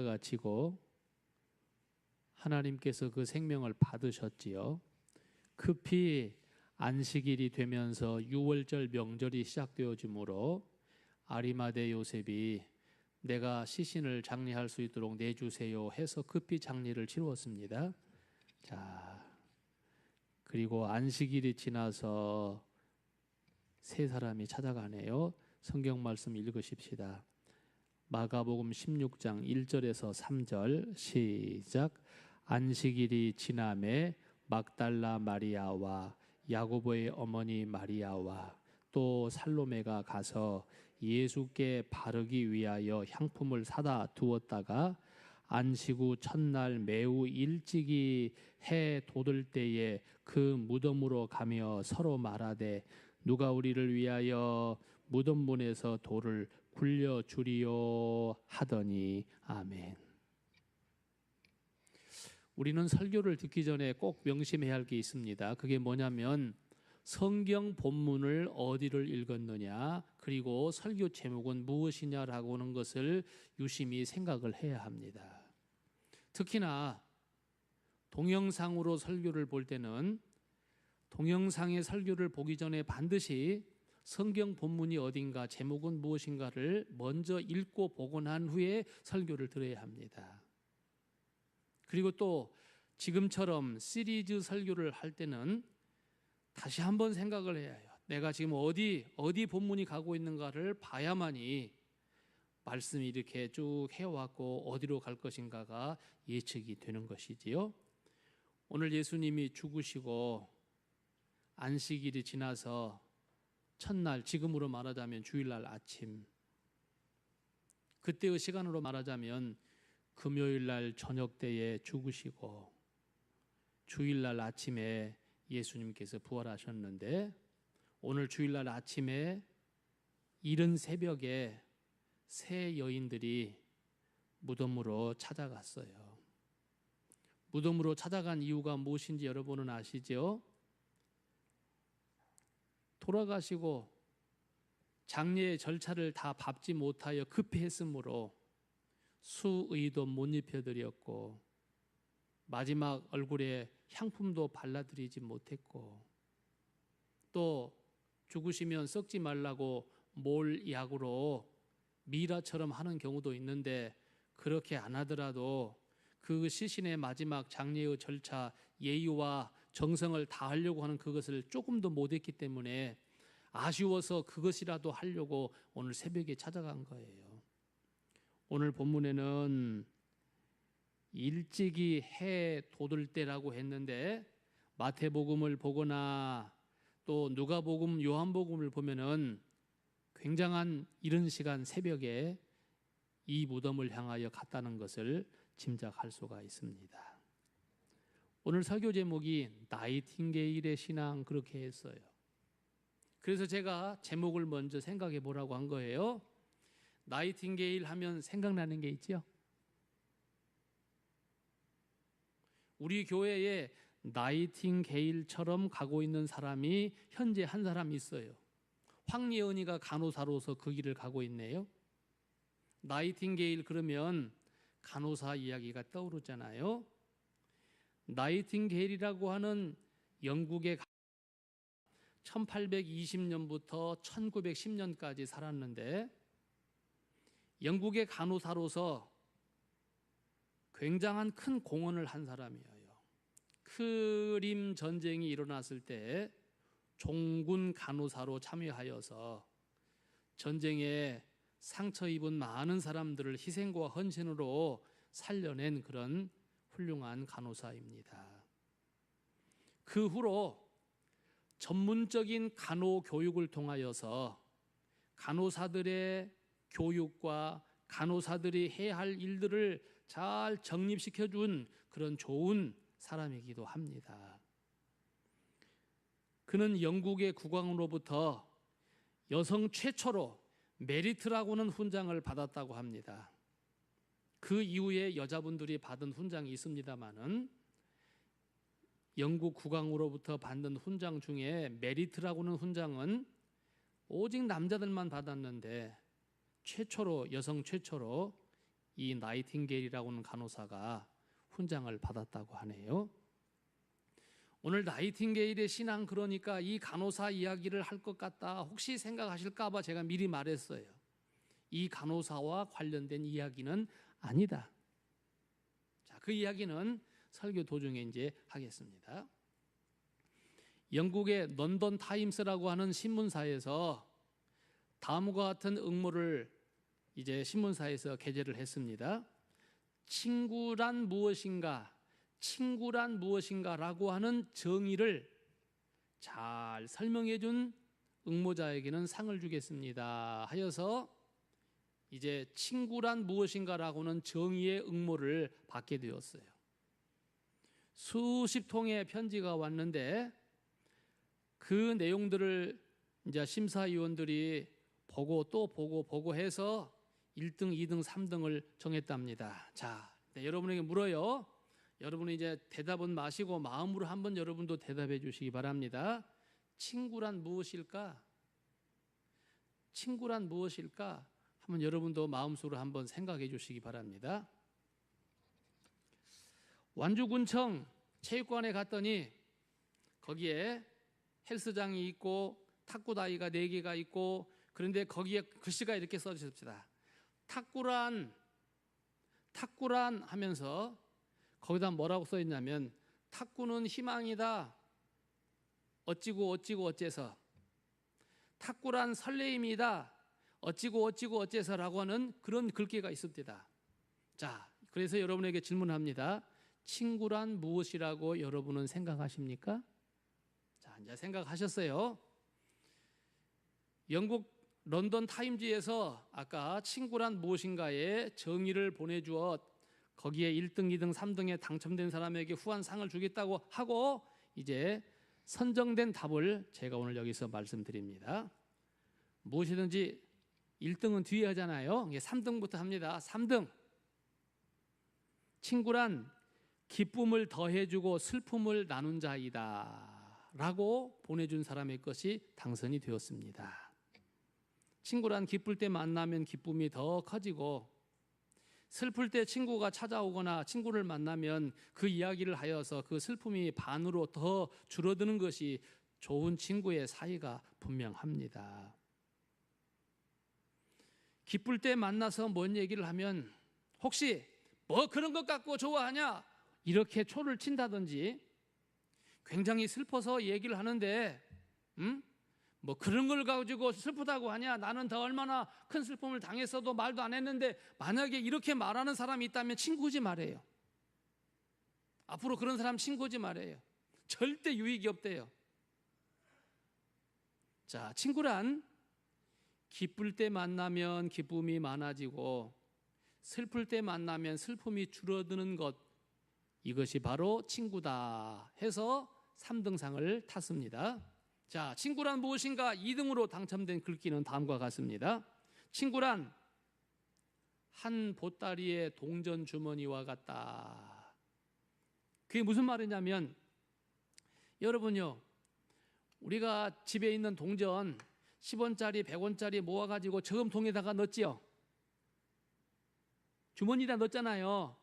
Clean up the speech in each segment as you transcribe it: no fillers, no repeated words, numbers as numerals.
가지고 하나님께서 그 생명을 받으셨지요. 급히 안식일이 되면서 유월절 명절이 시작되어지므로 아리마대 요셉이 내가 시신을 장례할 수 있도록 내주세요 해서 급히 장례를 치루었습니다. 자, 그리고 안식일이 지나서 세 사람이 찾아가네요. 성경 말씀 읽으십시다. 마가복음 16장 1절에서 3절 시작. 안식일이 지남에 막달라 마리아와 야고보의 어머니 마리아와 또 살로메가 가서 예수께 바르기 위하여 향품을 사다 두었다가 안식 후 첫날 매우 일찍이 해 돋을 때에 그 무덤으로 가며 서로 말하되 누가 우리를 위하여 무덤문에서 돌을 굴려주리요 하더니 아멘. 우리는 설교를 듣기 전에 꼭 명심해야 할 게 있습니다. 그게 뭐냐면 성경 본문을 어디를 읽었느냐, 그리고 설교 제목은 무엇이냐라고 하는 것을 유심히 생각을 해야 합니다. 특히나 동영상으로 설교를 볼 때는 동영상의 설교를 보기 전에 반드시 성경 본문이 어딘가, 제목은 무엇인가를 먼저 읽고 보고 난 후에 설교를 들어야 합니다. 그리고 또 지금처럼 시리즈 설교를 할 때는 다시 한번 생각을 해야 해요. 내가 지금 어디 본문이 가고 있는가를 봐야만이 말씀이 이렇게 쭉 해왔고 어디로 갈 것인가가 예측이 되는 것이지요. 오늘 예수님이 죽으시고 안식일이 지나서 첫날, 지금으로 말하자면 주일날 아침, 그때의 시간으로 말하자면 금요일날 저녁 때에 죽으시고 주일날 아침에 예수님께서 부활하셨는데, 오늘 주일날 아침에 이른 새벽에 세 여인들이 무덤으로 찾아갔어요. 무덤으로 찾아간 이유가 무엇인지 여러분은 아시죠? 돌아가시고 장례의 절차를 다 밟지 못하여 급히 했으므로 수의도 못 입혀드렸고 마지막 얼굴에 향품도 발라드리지 못했고 또 죽으시면 썩지 말라고 몰약으로 미라처럼 하는 경우도 있는데, 그렇게 안 하더라도 그 시신의 마지막 장례의 절차, 예의와 정성을 다 하려고 하는 그것을 조금도 못했기 때문에 아쉬워서 그것이라도 하려고 오늘 새벽에 찾아간 거예요. 오늘 본문에는 일찍이 해 돋을 때라고 했는데, 마태복음을 보거나 또 누가복음, 요한복음을 보면은 굉장한 이른 시간 새벽에 이 무덤을 향하여 갔다는 것을 짐작할 수가 있습니다. 오늘 설교 제목이 나이팅게일의 신앙, 그렇게 했어요. 그래서 제가 제목을 먼저 생각해 보라고 한 거예요. 나이팅게일 하면 생각나는 게 있죠? 우리 교회에 나이팅게일처럼 가고 있는 사람이 현재 한 사람 있어요. 황예은이가 간호사로서 그 길을 가고 있네요. 나이팅게일 그러면 간호사 이야기가 떠오르잖아요. 나이팅게일이라고 하는 영국의 1820년부터 1910년까지 살았는데, 영국의 간호사로서 굉장한 큰 공헌을 한 사람이에요. 크림 전쟁이 일어났을 때 종군 간호사로 참여하여서 전쟁에 상처 입은 많은 사람들을 희생과 헌신으로 살려낸 그런 훌륭한 간호사입니다. 그 후로 전문적인 간호 교육을 통하여서 간호사들의 교육과 간호사들이 해야 할 일들을 잘 정립시켜준 그런 좋은 사람이기도 합니다. 그는 영국의 국왕으로부터 여성 최초로 메리트라고는 훈장을 받았다고 합니다. 그 이후에 여자분들이 받은 훈장이 있습니다마는 영국 국왕으로부터 받는 훈장 중에 메리트라고는 훈장은 오직 남자들만 받았는데 여성 최초로 이 나이팅게일이라고 하는 간호사가 훈장을 받았다고 하네요. 오늘 나이팅게일의 신앙 그러니까 이 간호사 이야기를 할 것 같다 혹시 생각하실까 봐 제가 미리 말했어요. 이 간호사와 관련된 이야기는 아니다. 자, 그 이야기는 설교 도중에 이제 하겠습니다. 영국의 런던 타임스라고 하는 신문사에서 다음과 같은 응모를 이제 신문사에서 게재를 했습니다. 친구란 무엇인가? 친구란 무엇인가라고 하는 정의를 잘 설명해 준 응모자에게는 상을 주겠습니다 하여서 이제 친구란 무엇인가라고는 정의의 응모를 받게 되었어요. 수십 통의 편지가 왔는데 그 내용들을 이제 심사위원들이 보고 또 보고 해서 1등, 2등, 3등을 정했답니다. 자, 여러분에게 물어요. 여러분이 이제 대답은 마시고 마음으로 한번 여러분도 대답해 주시기 바랍니다. 친구란 무엇일까? 친구란 무엇일까? 한번 여러분도 마음속으로 한번 생각해 주시기 바랍니다. 완주군청 체육관에 갔더니 거기에 헬스장이 있고 탁구다이가 4개가 있고 그런데 거기에 글씨가 이렇게 써져 있습니다. 탁구란 하면서 거기다 뭐라고 써 있냐면 탁구는 희망이다. 어찌고 어째서. 탁구란 설레임이다. 어찌고 어째서라고 하는 그런 글귀가 있습니다. 자, 그래서 여러분에게 질문합니다. 친구란 무엇이라고 여러분은 생각하십니까? 자, 이제 생각하셨어요. 영국 런던 타임즈에서 아까 친구란 무엇인가에 정의를 보내주어 거기에 1등, 2등, 3등에 당첨된 사람에게 후한상을 주겠다고 하고 이제 선정된 답을 제가 오늘 여기서 말씀드립니다. 무엇이든지 1등은 뒤에 하잖아요. 3등부터 합니다. 3등. 친구란 기쁨을 더해주고 슬픔을 나눈 자이다 라고 보내준 사람의 것이 당선이 되었습니다. 친구란 기쁠 때 만나면 기쁨이 더 커지고 슬플 때 친구가 찾아오거나 친구를 만나면 그 이야기를 하여서 그 슬픔이 반으로 더 줄어드는 것이 좋은 친구의 사이가 분명합니다. 기쁠 때 만나서 뭔 얘기를 하면 혹시 뭐 그런 것 갖고 좋아하냐? 이렇게 초를 친다든지 굉장히 슬퍼서 얘기를 하는데 뭐 그런 걸 가지고 슬프다고 하냐? 나는 더 얼마나 큰 슬픔을 당했어도 말도 안 했는데 만약에 이렇게 말하는 사람이 있다면 친구지 말아요. 앞으로 그런 사람 친구지 말아요. 절대 유익이 없대요. 자, 친구란 기쁠 때 만나면 기쁨이 많아지고 슬플 때 만나면 슬픔이 줄어드는 것, 이것이 바로 친구다 해서 3등상을 탔습니다. 자, 친구란 무엇인가? 2등으로 당첨된 글귀는 다음과 같습니다. 친구란 한 보따리의 동전 주머니와 같다. 그게 무슨 말이냐면 여러분요, 우리가 집에 있는 동전 10원짜리 100원짜리 모아가지고 저금통에다가 넣었지요. 주머니에다 넣었잖아요.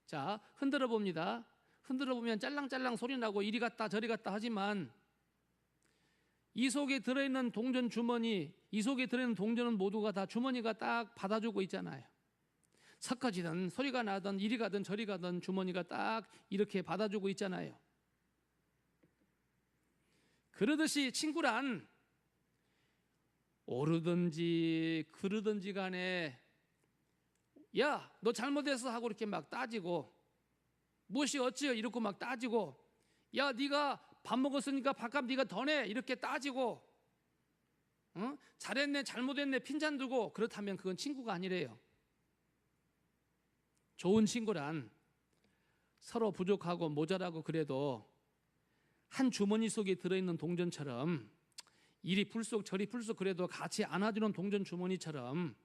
자, 흔들어 봅니다. 흔들어 보면 짤랑짤랑 소리 나고 이리 갔다 저리 갔다 하지만 이 속에 들어있는 동전 주머니, 이 속에 들어있는 동전은 모두가 다 주머니가 딱 받아주고 있잖아요. 섞어지든 소리가 나든 이리 가든 저리 가든 주머니가 딱 이렇게 받아주고 있잖아요. 그러듯이 친구란 오르든지 그르든지 간에 야, 너 잘못했어 하고 이렇게 막 따지고 무엇이 어찌요 이러고 막 따지고 야, 네가 밥 먹었으니까 밥값 네가 더 내 이렇게 따지고 잘했네 잘못했네 핀잔 두고 그렇다면 그건 친구가 아니래요. 좋은 친구란 서로 부족하고 모자라고 그래도 한 주머니 속에 들어있는 동전처럼 이리 풀속 저리 풀속 그래도 같이 안아주는 동전 주머니처럼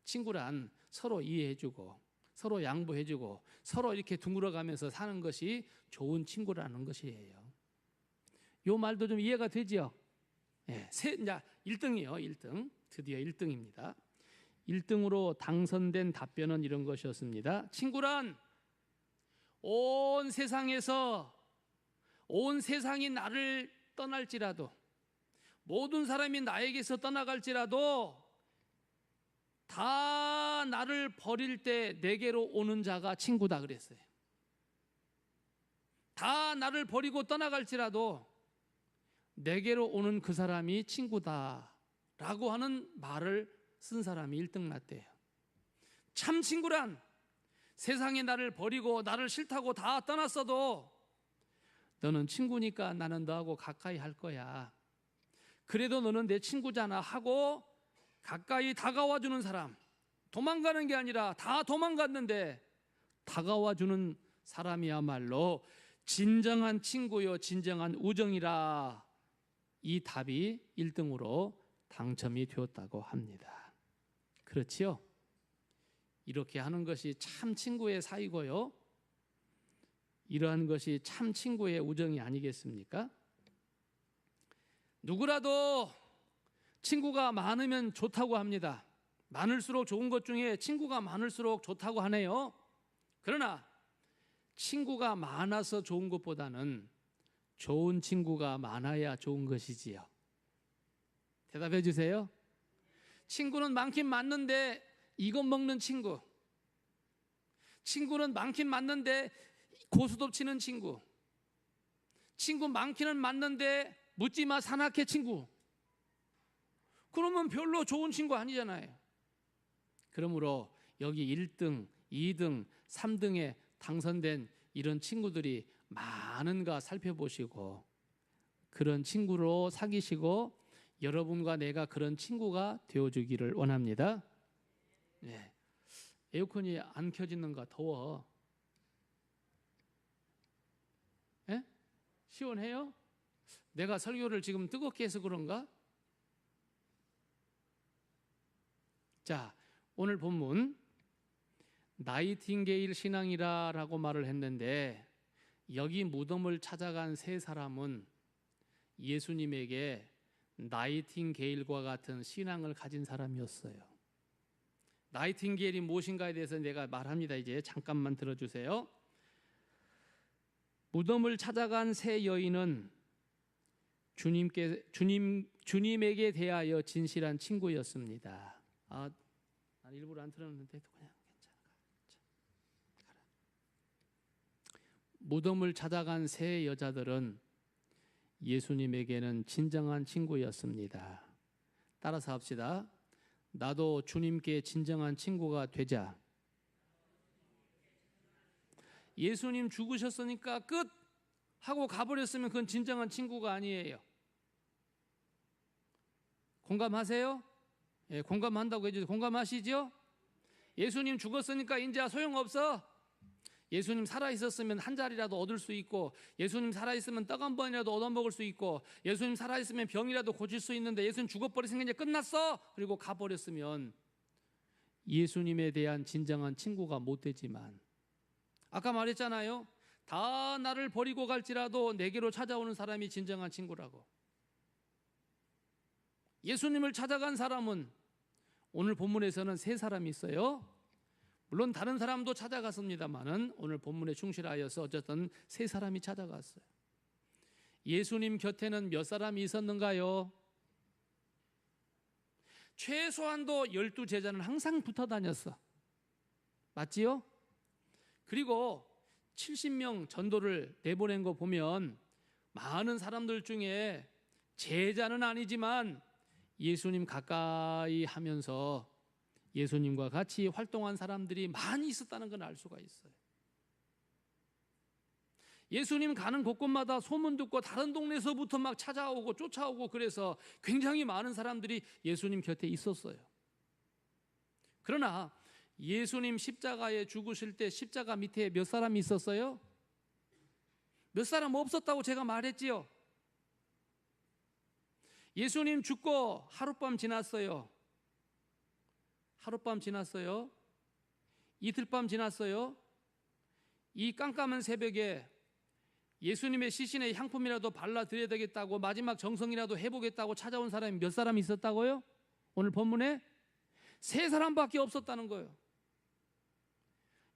친구란 서로 이해해주고 서로 양보해주고 서로 이렇게 둥그러가면서 사는 것이 좋은 친구라는 것이에요. 요 말도 좀 이해가 되죠? 예, 이제 1등이요. 1등. 드디어 1등입니다. 1등으로 당선된 답변은 이런 것이었습니다. 친구란 온 세상이 나를 떠날지라도, 모든 사람이 나에게서 떠나갈지라도 다 나를 버릴 때 내게로 오는 자가 친구다 그랬어요. 다 나를 버리고 떠나갈지라도 내게로 오는 그 사람이 친구다라고 하는 말을 쓴 사람이 1등 났대요. 참 친구란 세상이 나를 버리고 나를 싫다고 다 떠났어도 너는 친구니까 나는 너하고 가까이 할 거야. 그래도 너는 내 친구잖아 하고 가까이 다가와 주는 사람, 도망가는 게 아니라 다 도망갔는데 다가와 주는 사람이야말로 진정한 친구요 진정한 우정이라. 이 답이 1등으로 당첨이 되었다고 합니다. 그렇지요? 이렇게 하는 것이 참 친구의 사이고요, 이러한 것이 참 친구의 우정이 아니겠습니까? 누구라도 친구가 많으면 좋다고 합니다. 많을수록 좋은 것 중에 친구가 많을수록 좋다고 하네요. 그러나 친구가 많아서 좋은 것보다는 좋은 친구가 많아야 좋은 것이지요. 대답해 주세요. 친구는 많긴 많는데 이것 먹는 친구, 친구는 많긴 많는데 고스톱 치는 친구, 친구 많기는 많는데 묻지마 산악회 친구, 그러면 별로 좋은 친구 아니잖아요. 그러므로 여기 1등, 2등, 3등에 당선된 이런 친구들이 많은가 살펴보시고 그런 친구로 사귀시고 여러분과 내가 그런 친구가 되어주기를 원합니다. 네. 에어컨이 안 켜지는가? 더워. 네? 시원해요? 내가 설교를 지금 뜨겁게 해서 그런가? 자, 오늘 본문 나이팅게일 신앙이라고 말을 했는데 여기 무덤을 찾아간 세 사람은 예수님에게 나이팅게일과 같은 신앙을 가진 사람이었어요. 나이팅게일이 무엇인가에 대해서 내가 말합니다. 이제 잠깐만 들어주세요. 무덤을 찾아간 세 여인은 주님에게 대하여 진실한 친구였습니다. 난 일부러 안 틀었는데 그냥 괜찮아. 무덤을 찾아간 세 여자들은 예수님에게는 진정한 친구였습니다. 따라서 합시다. 나도 주님께 진정한 친구가 되자. 예수님 죽으셨으니까 끝 하고 가버렸으면 그건 진정한 친구가 아니에요. 공감하세요? 예, 공감한다고 해주세요. 공감하시죠? 예수님 죽었으니까 이제 소용없어. 예수님 살아있었으면 한 자리라도 얻을 수 있고, 예수님 살아있으면 떡 한 번이라도 얻어먹을 수 있고, 예수님 살아있으면 병이라도 고칠 수 있는데 예수님 죽어버렸으니까 이제 끝났어. 그리고 가버렸으면 예수님에 대한 진정한 친구가 못 되지만, 아까 말했잖아요. 다 나를 버리고 갈지라도 내게로 찾아오는 사람이 진정한 친구라고. 예수님을 찾아간 사람은 오늘 본문에서는 세 사람이 있어요. 물론 다른 사람도 찾아갔습니다만은 오늘 본문에 충실하여서 어쨌든 세 사람이 찾아갔어요. 예수님 곁에는 몇 사람이 있었는가요? 최소한도 12제자는 항상 붙어 다녔어. 맞지요? 그리고 70명 전도를 내보낸 거 보면 많은 사람들 중에 제자는 아니지만 예수님 가까이 하면서 예수님과 같이 활동한 사람들이 많이 있었다는 걸 알 수가 있어요. 예수님 가는 곳곳마다 소문 듣고 다른 동네에서부터 막 찾아오고 쫓아오고 그래서 굉장히 많은 사람들이 예수님 곁에 있었어요. 그러나 예수님 십자가에 죽으실 때 십자가 밑에 몇 사람이 있었어요? 몇 사람 없었다고 제가 말했지요. 예수님 죽고 하룻밤 지났어요. 하룻밤 지났어요. 이틀밤 지났어요. 이 깜깜한 새벽에 예수님의 시신에 향품이라도 발라드려야 되겠다고 마지막 정성이라도 해보겠다고 찾아온 사람이 몇 사람 있었다고요? 오늘 본문에 세 사람밖에 없었다는 거예요.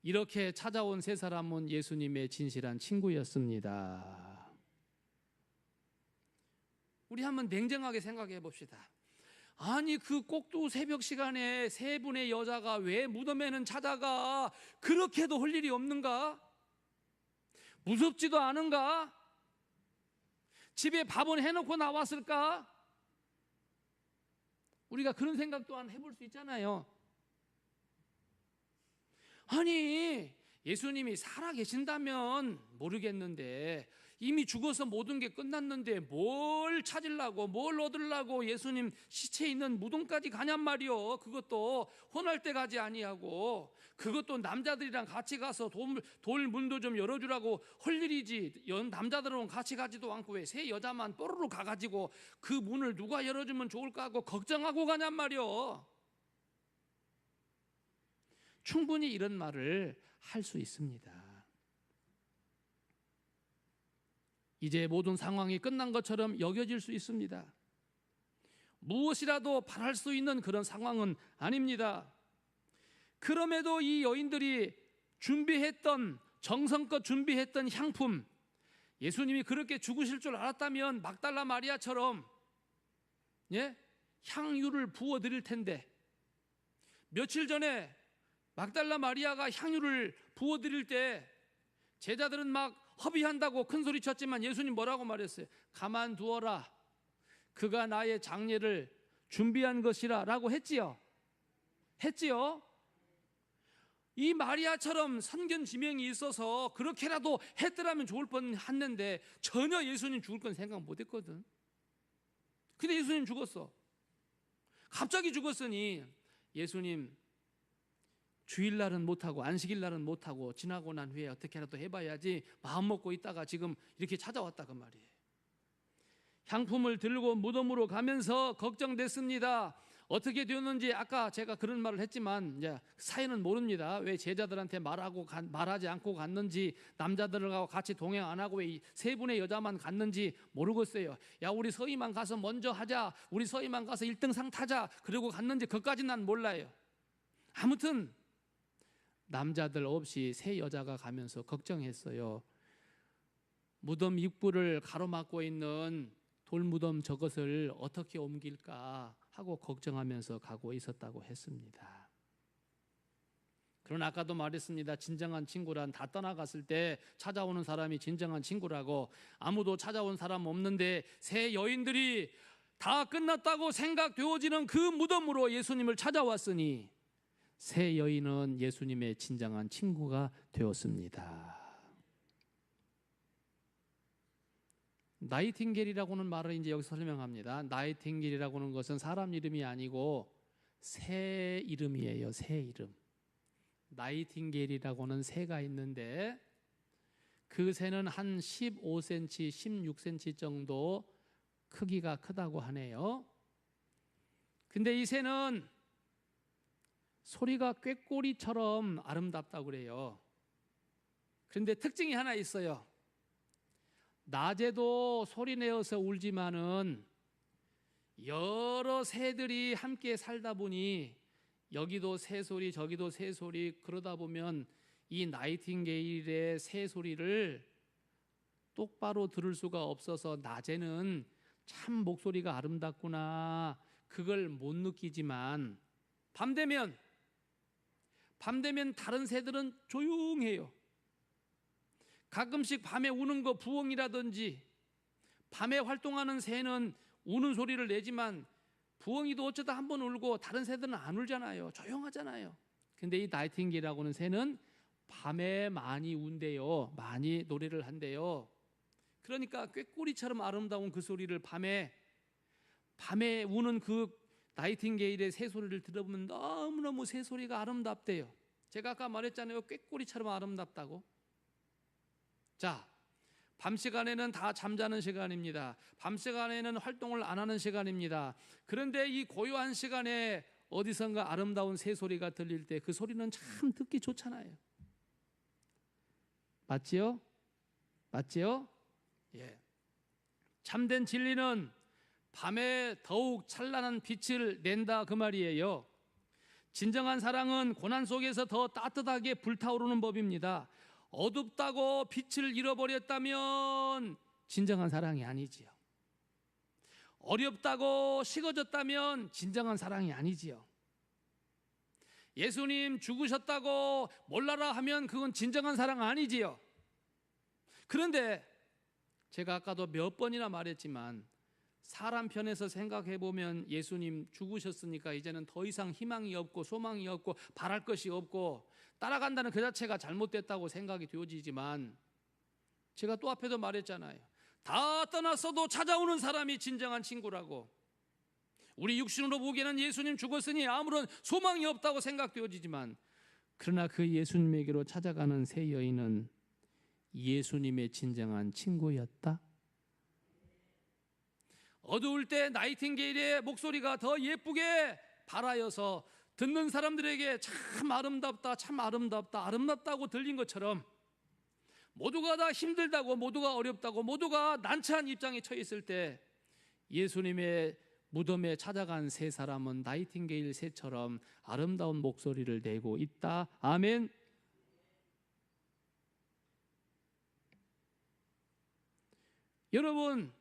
이렇게 찾아온 세 사람은 예수님의 진실한 친구였습니다. 우리 한번 냉정하게 생각해 봅시다. 아니 그 꼭두 새벽 시간에 세 분의 여자가 왜 무덤에는 찾아가? 그렇게도 할 일이 없는가? 무섭지도 않은가? 집에 밥은 해놓고 나왔을까? 우리가 그런 생각 또한 해볼 수 있잖아요. 아니 예수님이 살아계신다면 모르겠는데 이미 죽어서 모든 게 끝났는데 뭘 찾으려고 뭘 얻으려고 예수님 시체 있는 무덤까지 가냔 말이요. 그것도 혼할 때 가지 아니하고 그것도 남자들이랑 같이 가서 돌 문도 좀 열어주라고 할 일이지. 남자들은 같이 가지도 않고 왜 세 여자만 뽀로로 가가지고 그 문을 누가 열어주면 좋을까 하고 걱정하고 가냔 말이요. 충분히 이런 말을 할 수 있습니다. 이제 모든 상황이 끝난 것처럼 여겨질 수 있습니다. 무엇이라도 바랄 수 있는 그런 상황은 아닙니다. 그럼에도 이 여인들이 정성껏 준비했던 향품, 예수님이 그렇게 죽으실 줄 알았다면 막달라 마리아처럼 향유를 부어드릴 텐데, 며칠 전에 막달라 마리아가 향유를 부어드릴 때 제자들은 막 허비한다고 큰 소리 쳤지만 예수님 뭐라고 말했어요? 가만두어라, 그가 나의 장례를 준비한 것이라 라고 했지요. 이 마리아처럼 선견지명이 있어서 그렇게라도 했더라면 좋을 뻔했는데 전혀 예수님 죽을 건 생각 못했거든. 근데 예수님 죽었어. 갑자기 죽었으니 예수님 주일날은 못하고 안식일날은 못하고 지나고 난 후에 어떻게라도 해봐야지 마음 먹고 있다가 지금 이렇게 찾아왔다 그 말이에요. 향품을 들고 무덤으로 가면서 걱정됐습니다. 어떻게 되었는지 아까 제가 그런 말을 했지만 이제 사연은 모릅니다. 왜 제자들한테 말하지 않고 갔는지, 남자들하고 같이 동행 안 하고 왜 세 분의 여자만 갔는지 모르겠어요. 야 우리 서희만 가서 먼저 하자, 우리 서희만 가서 1등상 타자, 그러고 갔는지 그것까지는 난 몰라요. 아무튼 남자들 없이 세 여자가 가면서 걱정했어요. 무덤 입구를 가로막고 있는 돌무덤 저것을 어떻게 옮길까 하고 걱정하면서 가고 있었다고 했습니다. 그러나 아까도 말했습니다. 진정한 친구란 다 떠나갔을 때 찾아오는 사람이 진정한 친구라고. 아무도 찾아온 사람 없는데 세 여인들이 다 끝났다고 생각되어지는 그 무덤으로 예수님을 찾아왔으니 세 여인은 예수님의 진정한 친구가 되었습니다. 나이팅게일이라고는 말을 이제 여기서 설명합니다. 나이팅게일이라고 하는 것은 사람 이름이 아니고 새 이름이에요. 새 이름. 나이팅게일이라고는 새가 있는데 그 새는 한 15cm, 16cm 정도 크기가 크다고 하네요. 근데 이 새는 소리가 꾀꼬리처럼 아름답다고 그래요. 그런데 특징이 하나 있어요. 낮에도 소리 내어서 울지만은 여러 새들이 함께 살다 보니 여기도 새소리 저기도 새소리, 그러다 보면 이 나이팅게일의 새소리를 똑바로 들을 수가 없어서 낮에는 참 목소리가 아름답구나 그걸 못 느끼지만 밤 되면 다른 새들은 조용해요. 가끔씩 밤에 우는 거 부엉이라든지, 밤에 활동하는 새는 우는 소리를 내지만 부엉이도 어쩌다 한번 울고 다른 새들은 안 울잖아요. 조용하잖아요. 근데 이 나이팅게일이라고 하는 새는 밤에 많이 운대요. 많이 노래를 한대요. 그러니까 꾀꼬리처럼 아름다운 그 소리를 밤에 우는 그 나이팅게일의 새소리를 들어보면 너무너무 새소리가 아름답대요. 제가 아까 말했잖아요. 꾀꼬리처럼 아름답다고. 자, 밤 시간에는 다 잠자는 시간입니다. 밤 시간에는 활동을 안 하는 시간입니다. 그런데 이 고요한 시간에 어디선가 아름다운 새소리가 들릴 때 그 소리는 참 듣기 좋잖아요. 맞지요? 예. 참된 진리는 밤에 더욱 찬란한 빛을 낸다 그 말이에요. 진정한 사랑은 고난 속에서 더 따뜻하게 불타오르는 법입니다. 어둡다고 빛을 잃어버렸다면 진정한 사랑이 아니지요. 어렵다고 식어졌다면 진정한 사랑이 아니지요. 예수님 죽으셨다고 몰라라 하면 그건 진정한 사랑 아니지요. 그런데 제가 아까도 몇 번이나 말했지만 사람 편에서 생각해 보면 예수님 죽으셨으니까 이제는 더 이상 희망이 없고 소망이 없고 바랄 것이 없고 따라간다는 그 자체가 잘못됐다고 생각이 되어지지만, 제가 또 앞에도 말했잖아요. 다 떠났어도 찾아오는 사람이 진정한 친구라고. 우리 육신으로 보기에는 예수님 죽었으니 아무런 소망이 없다고 생각되어지지만, 그러나 그 예수님에게로 찾아가는 새 여인은 예수님의 진정한 친구였다. 어두울 때 나이팅게일의 목소리가 더 예쁘게 발하여서 듣는 사람들에게 참 아름답다, 참 아름답다, 아름답다고 들린 것처럼, 모두가 다 힘들다고, 모두가 어렵다고, 모두가 난처한 입장에 처해 있을 때 예수님의 무덤에 찾아간 세 사람은 나이팅게일 새처럼 아름다운 목소리를 내고 있다. 아멘. 여러분,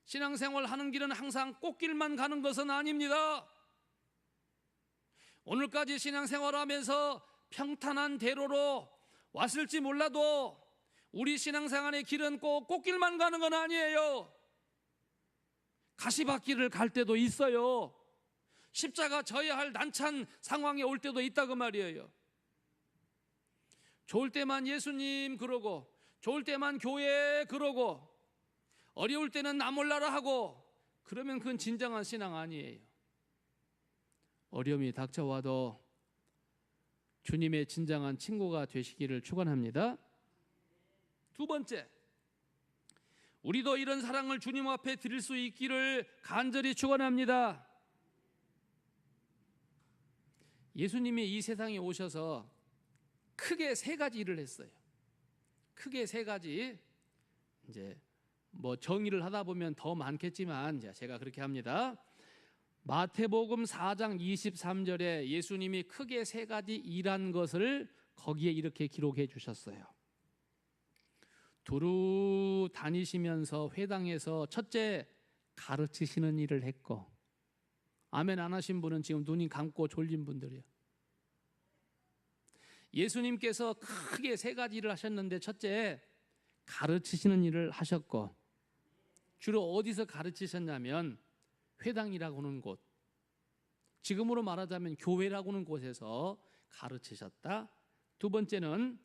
신앙생활 하는 길은 항상 꽃길만 가는 것은 아닙니다. 오늘까지 신앙생활하면서 평탄한 대로로 왔을지 몰라도 우리 신앙생활의 길은 꼭 꽃길만 가는 건 아니에요. 가시밭길을 갈 때도 있어요. 십자가 져야 할 난처한 상황에 올 때도 있다고 말이에요. 좋을 때만 예수님 그러고, 좋을 때만 교회 그러고, 어려울 때는 나 몰라라 하고, 그러면 그건 진정한 신앙 아니에요. 어려움이 닥쳐와도 주님의 진정한 친구가 되시기를 축원합니다. 두 번째, 우리도 이런 사랑을 주님 앞에 드릴 수 있기를 간절히 축원합니다. 예수님이 이 세상에 오셔서 크게 세 가지 일을 했어요. 크게 세 가지. 이제 뭐 정의를 하다 보면 더 많겠지만 제가 그렇게 합니다. 마태복음 4장 23절에 예수님이 크게 세 가지 일한 것을 거기에 이렇게 기록해 주셨어요. 두루 다니시면서 회당에서 첫째, 가르치시는 일을 했고, 아멘 안 하신 분은 지금 눈이 감고 졸린 분들이요. 예수님께서 크게 세 가지 일을 하셨는데, 첫째, 가르치시는 일을 하셨고, 주로 어디서 가르치셨냐면 회당이라고 하는 곳, 지금으로 말하자면 교회라고 하는 곳에서 가르치셨다. 두 번째는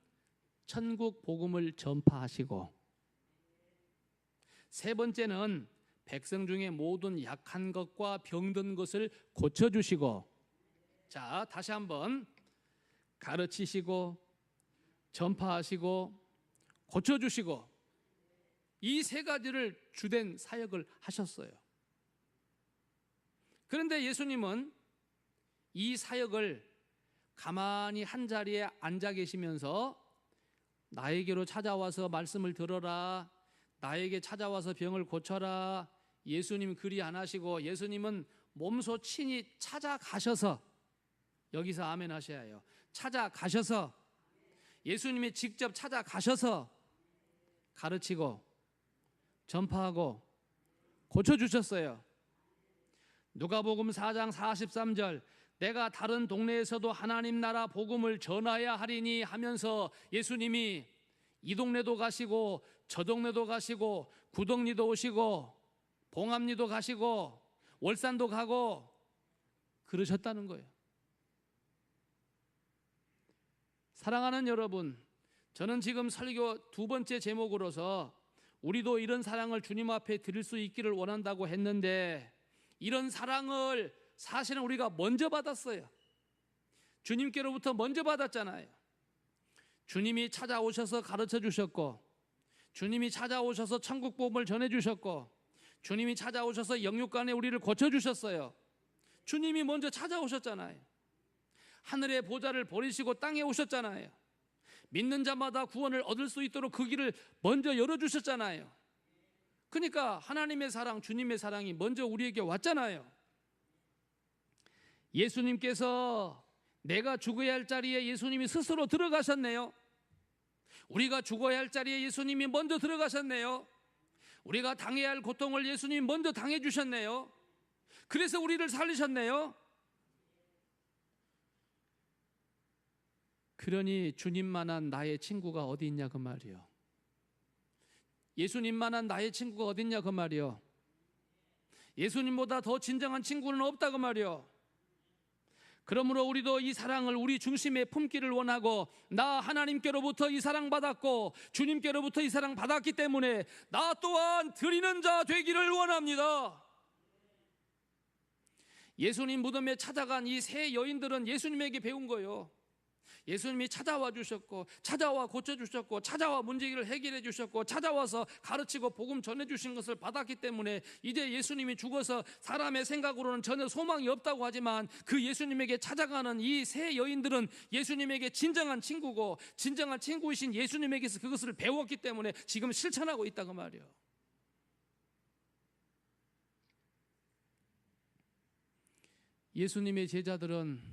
천국 복음을 전파하시고, 세 번째는 백성 중에 모든 약한 것과 병든 것을 고쳐주시고, 자 다시 한번, 가르치시고 전파하시고 고쳐주시고, 이 세 가지를 주된 사역을 하셨어요. 그런데 예수님은 이 사역을 가만히 한 자리에 앉아 계시면서 나에게로 찾아와서 말씀을 들어라, 나에게 찾아와서 병을 고쳐라, 예수님 그리 안 하시고, 예수님은 몸소 친히 찾아가셔서, 여기서 아멘 하셔야 해요. 찾아가셔서, 예수님이 직접 찾아가셔서 가르치고 전파하고 고쳐주셨어요. 누가복음 4장 43절, 내가 다른 동네에서도 하나님 나라 복음을 전하여야 하리니 하면서 예수님이 이 동네도 가시고 저 동네도 가시고 구덕리도 오시고 봉암리도 가시고 월산도 가고 그러셨다는 거예요. 사랑하는 여러분, 저는 지금 설교 두 번째 제목으로서 우리도 이런 사랑을 주님 앞에 드릴 수 있기를 원한다고 했는데, 이런 사랑을 사실은 우리가 먼저 받았어요. 주님께로부터 먼저 받았잖아요. 주님이 찾아오셔서 가르쳐 주셨고, 주님이 찾아오셔서 천국 복음을 전해 주셨고, 주님이 찾아오셔서 영육간에 우리를 고쳐 주셨어요. 주님이 먼저 찾아오셨잖아요. 하늘의 보좌를 버리시고 땅에 오셨잖아요. 믿는 자마다 구원을 얻을 수 있도록 그 길을 먼저 열어주셨잖아요. 그러니까 하나님의 사랑, 주님의 사랑이 먼저 우리에게 왔잖아요. 예수님께서 내가 죽어야 할 자리에 예수님이 스스로 들어가셨네요. 우리가 죽어야 할 자리에 예수님이 먼저 들어가셨네요. 우리가 당해야 할 고통을 예수님이 먼저 당해 주셨네요. 그래서 우리를 살리셨네요. 그러니 주님만한 나의 친구가 어디 있냐 그 말이요. 예수님만한 나의 친구가 어디 있냐 그 말이요. 예수님보다 더 진정한 친구는 없다 그 말이요. 그러므로 우리도 이 사랑을 우리 중심에 품기를 원하고, 나 하나님께로부터 이 사랑 받았고 주님께로부터 이 사랑 받았기 때문에 나 또한 드리는 자 되기를 원합니다. 예수님 무덤에 찾아간 이 세 여인들은 예수님에게 배운 거예요. 예수님이 찾아와 주셨고, 찾아와 고쳐주셨고, 찾아와 문제를 해결해 주셨고, 찾아와서 가르치고 복음 전해주신 것을 받았기 때문에 이제 예수님이 죽어서 사람의 생각으로는 전혀 소망이 없다고 하지만, 그 예수님에게 찾아가는 이 세 여인들은 예수님에게 진정한 친구고, 진정한 친구이신 예수님에게서 그것을 배웠기 때문에 지금 실천하고 있다고 말이에요. 예수님의 제자들은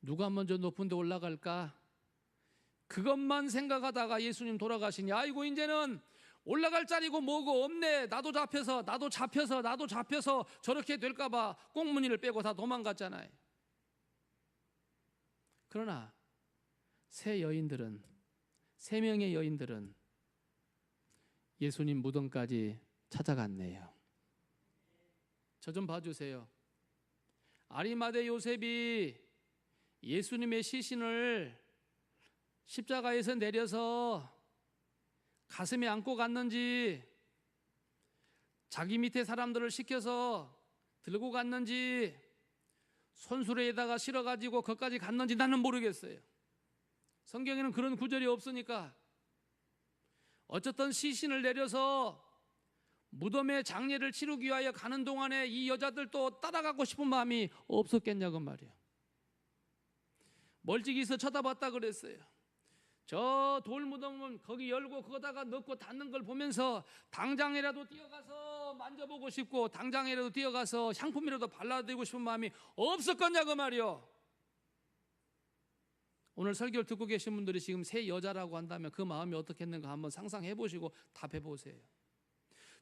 누가 먼저 높은 데 올라갈까? 그것만 생각하다가 예수님 돌아가시니, 아이고 이제는 올라갈 자리고 뭐고 없네, 나도 잡혀서 저렇게 될까 봐 꽁무니를 빼고 다 도망갔잖아요. 그러나 세 명의 여인들은 예수님 무덤까지 찾아갔네요. 저 좀 봐주세요. 아리마대 요셉이 예수님의 시신을 십자가에서 내려서 가슴에 안고 갔는지, 자기 밑에 사람들을 시켜서 들고 갔는지, 손수레에다가 실어가지고 거기까지 갔는지 나는 모르겠어요. 성경에는 그런 구절이 없으니까. 어쨌든 시신을 내려서 무덤의 장례를 치르기 위하여 가는 동안에 이 여자들도 따라가고 싶은 마음이 없었겠냐고 말이에요. 멀찍이서 쳐다봤다 그랬어요. 저 돌무덤은 거기 열고 거기다가 넣고 닫는 걸 보면서 당장이라도 뛰어가서 만져보고 싶고, 당장이라도 뛰어가서 향품이라도 발라드리고 싶은 마음이 없었겠냐고 말이요. 오늘 설교를 듣고 계신 분들이 지금 세 여자라고 한다면 그 마음이 어떻겠는가 한번 상상해 보시고 답해 보세요.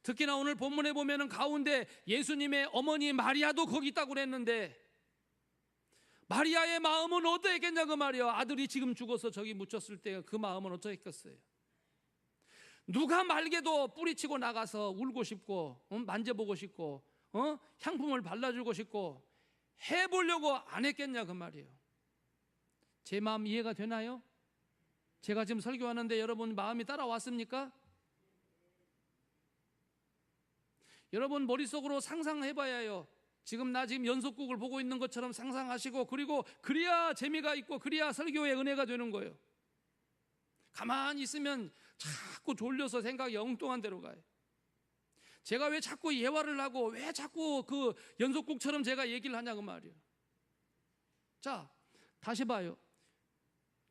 특히나 오늘 본문에 보면은 가운데 예수님의 어머니 마리아도 거기 있다고 그랬는데, 마리아의 마음은 어떠했겠냐고 말이요. 아들이 지금 죽어서 저기 묻혔을 때 그 마음은 어떠했겠어요. 누가 말게도 뿌리치고 나가서 울고 싶고, 만져보고 싶고, 향품을 발라주고 싶고 해보려고 안 했겠냐 그 말이에요. 제 마음 이해가 되나요? 제가 지금 설교하는데 여러분 마음이 따라왔습니까? 여러분 머릿속으로 상상해봐야 해요. 지금 연속극을 보고 있는 것처럼 상상하시고, 그리고 그래야 재미가 있고 그래야 설교의 은혜가 되는 거예요. 가만히 있으면 자꾸 졸려서 생각이 엉뚱한 데로 가요. 제가 왜 자꾸 예화를 하고 왜 자꾸 그 연속극처럼 제가 얘기를 하냐고 말이에요. 자, 다시 봐요.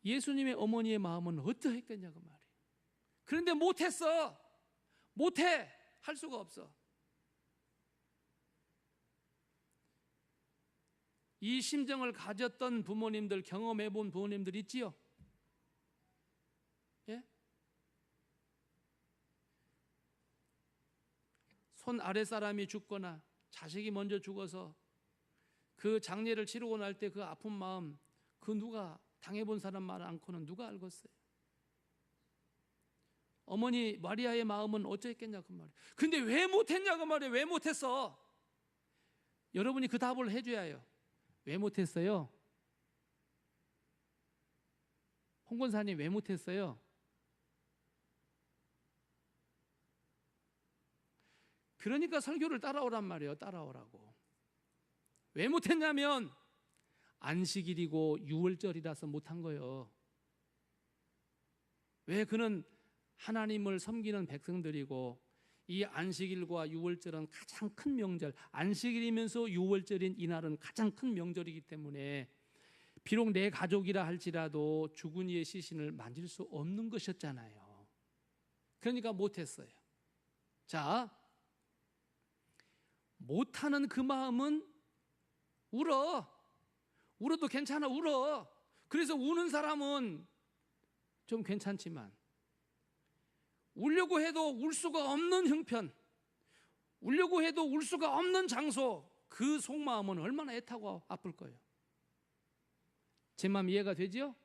예수님의 어머니의 마음은 어떠했겠냐고 말이에요. 그런데 못했어. 못해. 할 수가 없어. 이 심정을 가졌던 부모님들, 경험해 본 부모님들 있지요? 예? 손 아랫사람이 죽거나 자식이 먼저 죽어서 그 장례를 치르고 날 때 그 아픈 마음, 그 누가 당해본 사람 말 않고는 누가 알겠어요? 어머니 마리아의 마음은 어쩌했겠냐고 말이에요. 근데 왜 못했냐고 말이에요. 왜 못했어? 여러분이 그 답을 해줘야 해요. 왜 못했어요? 홍 권사님 왜 못했어요? 그러니까 설교를 따라오란 말이에요. 따라오라고. 왜 못했냐면 안식일이고 유월절이라서 못한 거예요. 왜? 그는 하나님을 섬기는 백성들이고, 이 안식일과 유월절은 가장 큰 명절, 안식일이면서 유월절인 이날은 가장 큰 명절이기 때문에 비록 내 가족이라 할지라도 죽은 이의 시신을 만질 수 없는 것이었잖아요. 그러니까 못했어요. 자, 못하는 그 마음은 울어. 울어도 괜찮아, 울어. 그래서 우는 사람은 좀 괜찮지만 울려고 해도 울 수가 없는 형편, 울려고 해도 울 수가 없는 장소, 그 속마음은 얼마나 애타고 아플 거예요. 제 마음 이해가 되죠?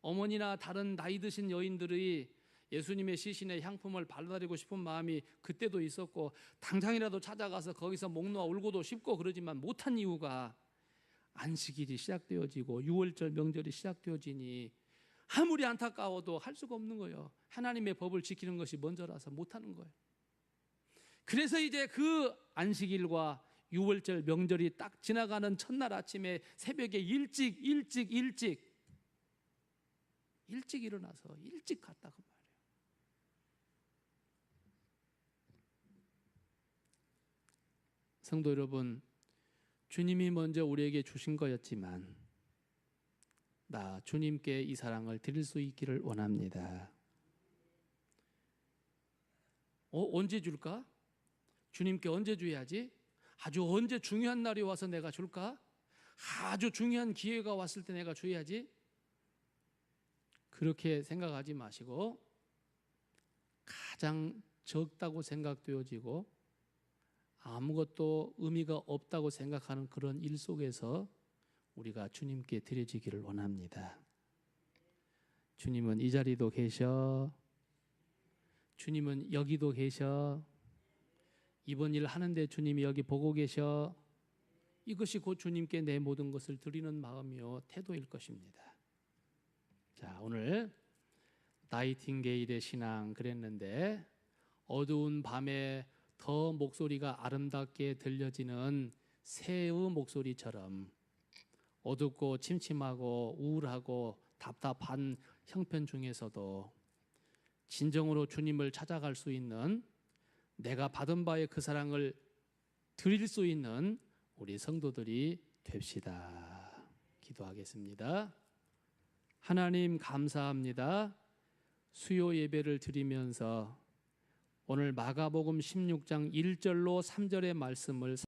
어머니나 다른 나이 드신 여인들이 예수님의 시신에 향품을 발라드리고 싶은 마음이 그때도 있었고, 당장이라도 찾아가서 거기서 목 놓아 울고도 싶고 그러지만 못한 이유가 안식일이 시작되어지고 6월절 명절이 시작되어지니 아무리 안타까워도 할 수가 없는 거예요. 하나님의 법을 지키는 것이 먼저라서 못하는 거예요. 그래서 이제 그 안식일과 6월절 명절이 딱 지나가는 첫날 아침에 새벽에 일찍 일어나서 일찍 갔다 그 말이에요. 성도 여러분, 주님이 먼저 우리에게 주신 거였지만 나 주님께 이 사랑을 드릴 수 있기를 원합니다. 언제 줄까? 주님께 언제 줘야지? 아주 언제 중요한 날이 와서 내가 줄까? 아주 중요한 기회가 왔을 때 내가 줘야지? 그렇게 생각하지 마시고 가장 적다고 생각되어지고 아무것도 의미가 없다고 생각하는 그런 일 속에서 우리가 주님께 드려지기를 원합니다. 주님은 이 자리도 계셔. 주님은 여기도 계셔. 이번 일 하는데 주님이 여기 보고 계셔. 이것이 곧 주님께 내 모든 것을 드리는 마음이요 태도일 것입니다. 자, 오늘 나이팅게일의 신앙 그랬는데 어두운 밤에 더 목소리가 아름답게 들려지는 새의 목소리처럼 어둡고 침침하고 우울하고 답답한 형편 중에서도 진정으로 주님을 찾아갈 수 있는, 내가 받은 바의 그 사랑을 드릴 수 있는 우리 성도들이 됩시다. 기도하겠습니다. 하나님 감사합니다. 수요 예배를 드리면서 오늘 마가복음 16장 1절로 3절의 말씀을